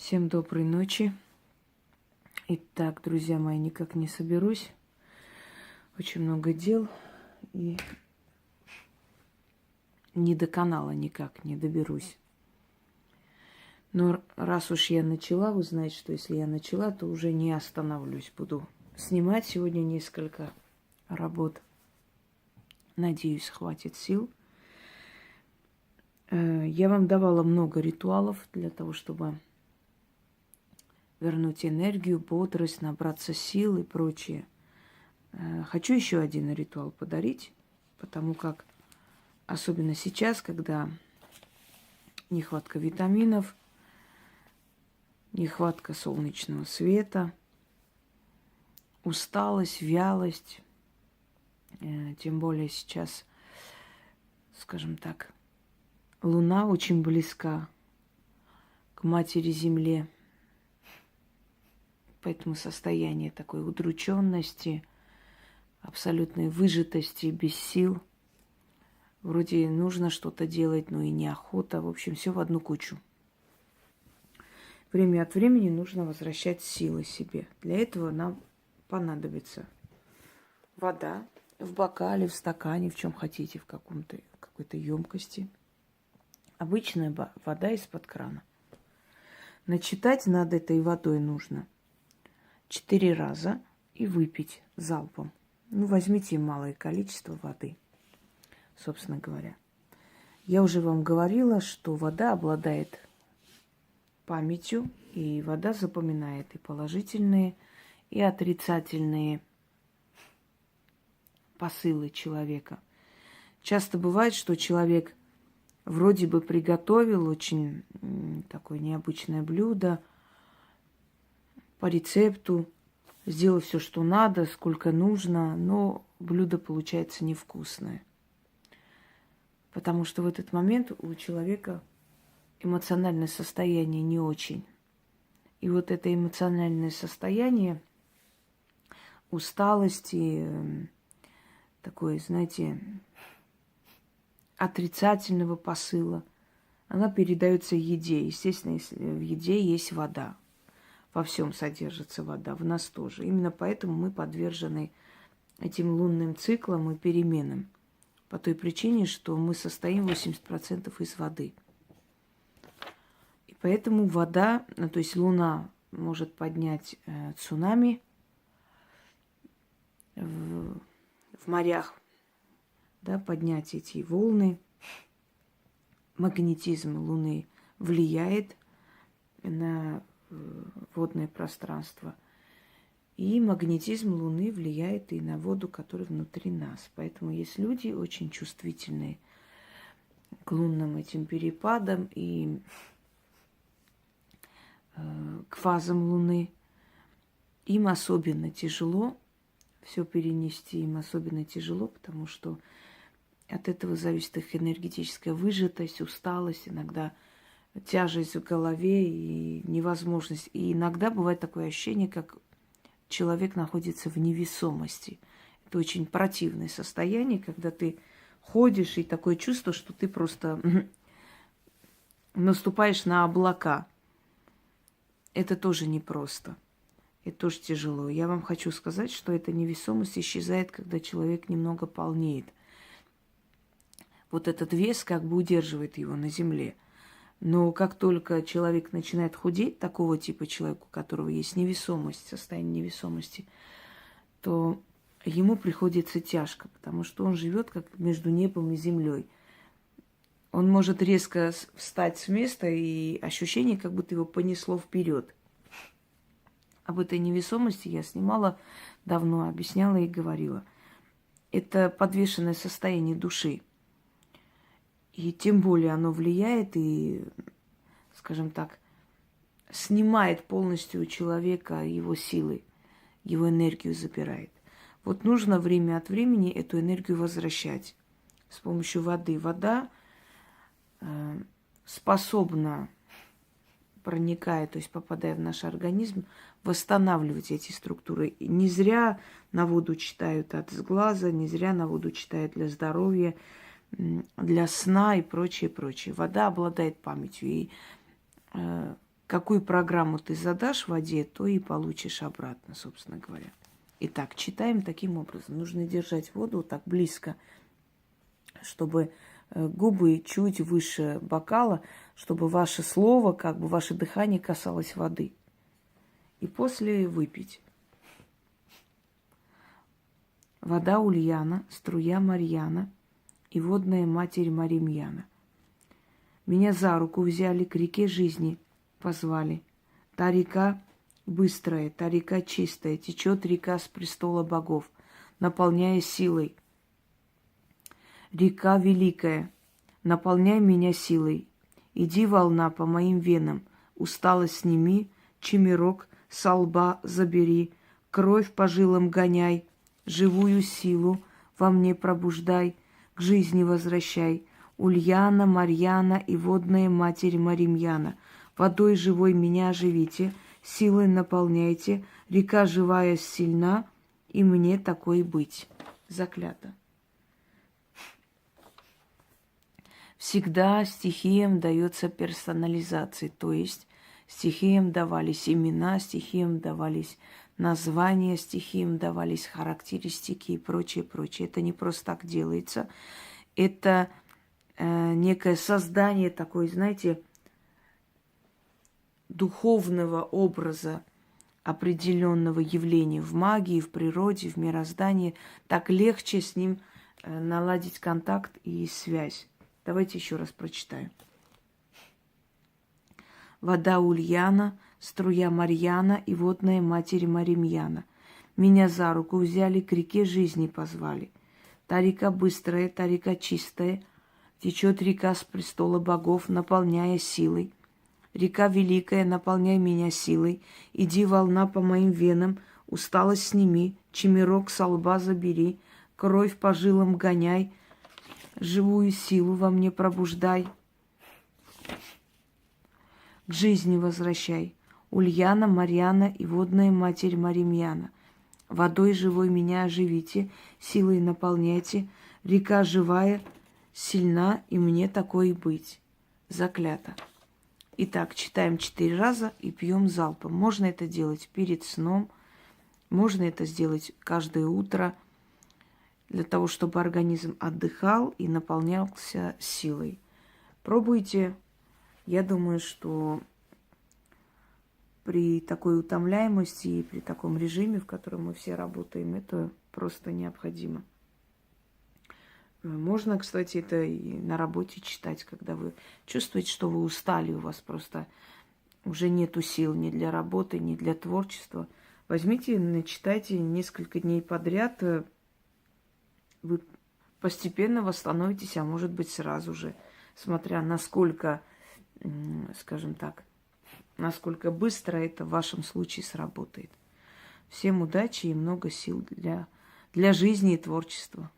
Всем доброй ночи. Итак, друзья мои, никак не соберусь. Очень много дел и не до канала никак не доберусь. Но раз уж я начала, вы знаете, что если я начала, то уже не остановлюсь. Буду снимать сегодня несколько работ. Надеюсь, хватит сил. Я вам давала много ритуалов для того, чтобы вернуть энергию, бодрость, набраться сил и прочее. Хочу еще один ритуал подарить, потому как, особенно сейчас, когда нехватка витаминов, нехватка солнечного света, усталость, вялость, тем более сейчас, скажем так, Луна очень близка к Матери Земле, поэтому состояние такой удрученности, абсолютной выжатости, без сил. Вроде нужно что-то делать, но и неохота. В общем, все в одну кучу. Время от времени нужно возвращать силы себе. Для этого нам понадобится вода в бокале, в стакане, в чем хотите, в какой-то емкости. Обычная вода из-под крана. Начитать над этой водой нужно 4 раза и выпить залпом. Возьмите малое количество воды, собственно говоря. Я уже вам говорила, что вода обладает памятью, и вода запоминает и положительные, и отрицательные посылы человека. Часто бывает, что человек вроде бы приготовил очень такое необычное блюдо по рецепту, сделал все, что надо, сколько нужно, но блюдо получается невкусное. Потому что в этот момент у человека эмоциональное состояние не очень. И вот это эмоциональное состояние усталости, такой, знаете, отрицательного посыла, она передается еде. Естественно, если в еде есть вода. Во всем содержится вода, в нас тоже. Именно поэтому мы подвержены этим лунным циклам и переменам. По той причине, что мы состоим 80% из воды. И поэтому вода, то есть Луна может поднять цунами в морях, да, поднять эти волны. Магнетизм Луны влияет на водное пространство. И магнетизм Луны влияет и на воду, которая внутри нас. Поэтому есть люди очень чувствительные к лунным этим перепадам и к фазам Луны. Им особенно тяжело все перенести, им особенно тяжело, потому что от этого зависит их энергетическая выжатость, усталость, иногда тяжесть в голове и невозможность. И иногда бывает такое ощущение, как человек находится в невесомости. Это очень противное состояние, когда ты ходишь, и такое чувство, что ты просто наступаешь на облака. Это тоже непросто. Это тоже тяжело. Я вам хочу сказать, что эта невесомость исчезает, когда человек немного полнеет. Вот этот вес как бы удерживает его на земле. Но как только человек начинает худеть, такого типа человека, у которого есть невесомость, состояние невесомости, то ему приходится тяжко, потому что он живет как между небом и землей. Он может резко встать с места, и ощущение, как будто его понесло вперед. Об этой невесомости я снимала давно, объясняла и говорила. Это подвешенное состояние души. И тем более оно влияет и, скажем так, снимает полностью у человека его силы, его энергию забирает. Вот нужно время от времени эту энергию возвращать с помощью воды. Вода способна, проникая, то есть попадая в наш организм, восстанавливать эти структуры. И не зря на воду читают от сглаза, не зря на воду читают для здоровья, для сна и прочее, прочее. Вода обладает памятью. И какую программу ты задашь в воде, то и получишь обратно, собственно говоря. Итак, читаем таким образом. Нужно держать воду вот так близко, чтобы губы чуть выше бокала, чтобы ваше слово, как бы ваше дыхание касалось воды. И после выпить. Вода Ульяна, струя Марьяна и водная матерь Маримьяна. Меня за руку взяли, к реке жизни позвали. Та река быстрая, та река чистая, течет река с престола богов, наполняя силой. Река великая, наполняй меня силой. Иди, волна, по моим венам, усталость сними, чемерок со лба забери, кровь по жилам гоняй, живую силу во мне пробуждай, к жизни возвращай. Ульяна, Марьяна и водная матерь Маримьяна, водой живой меня оживите, силой наполняйте, река живая сильна, и мне такой быть. Заклято. Всегда стихиям дается персонализация, то есть стихиям давались имена, стихиям давались названия, стихиям давались характеристики и прочее, прочее. Это не просто так делается. Это некое создание такой, знаете, духовного образа определенного явления в магии, в природе, в мироздании. Так легче с ним наладить контакт и связь. Давайте еще раз прочитаем. Вода Ульяна, струя Марьяна и водная матерь Маримьяна. Меня за руку взяли, к реке жизни позвали. Та река быстрая, та река чистая, течет река с престола богов, наполняя силой. Река великая, наполняй меня силой. Иди, волна, по моим венам, усталость сними, чемерок со лба забери, кровь по жилам гоняй, живую силу во мне пробуждай, к жизни возвращай. Ульяна, Марьяна и водная матерь Маримьяна. Водой живой меня оживите, силой наполняйте. Река живая, сильна, и мне такое быть. Заклято. Итак, читаем 4 раза и пьем залпом. Можно это делать перед сном, можно это сделать каждое утро, для того, чтобы организм отдыхал и наполнялся силой. Пробуйте. Я думаю, что при такой утомляемости и при таком режиме, в котором мы все работаем, это просто необходимо. Можно, кстати, это и на работе читать, когда вы чувствуете, что вы устали, у вас просто уже нету сил ни для работы, ни для творчества. Возьмите, начитайте несколько дней подряд, вы постепенно восстановитесь, а может быть сразу же, смотря насколько, скажем так, насколько быстро это в вашем случае сработает. Всем удачи и много сил для жизни и творчества.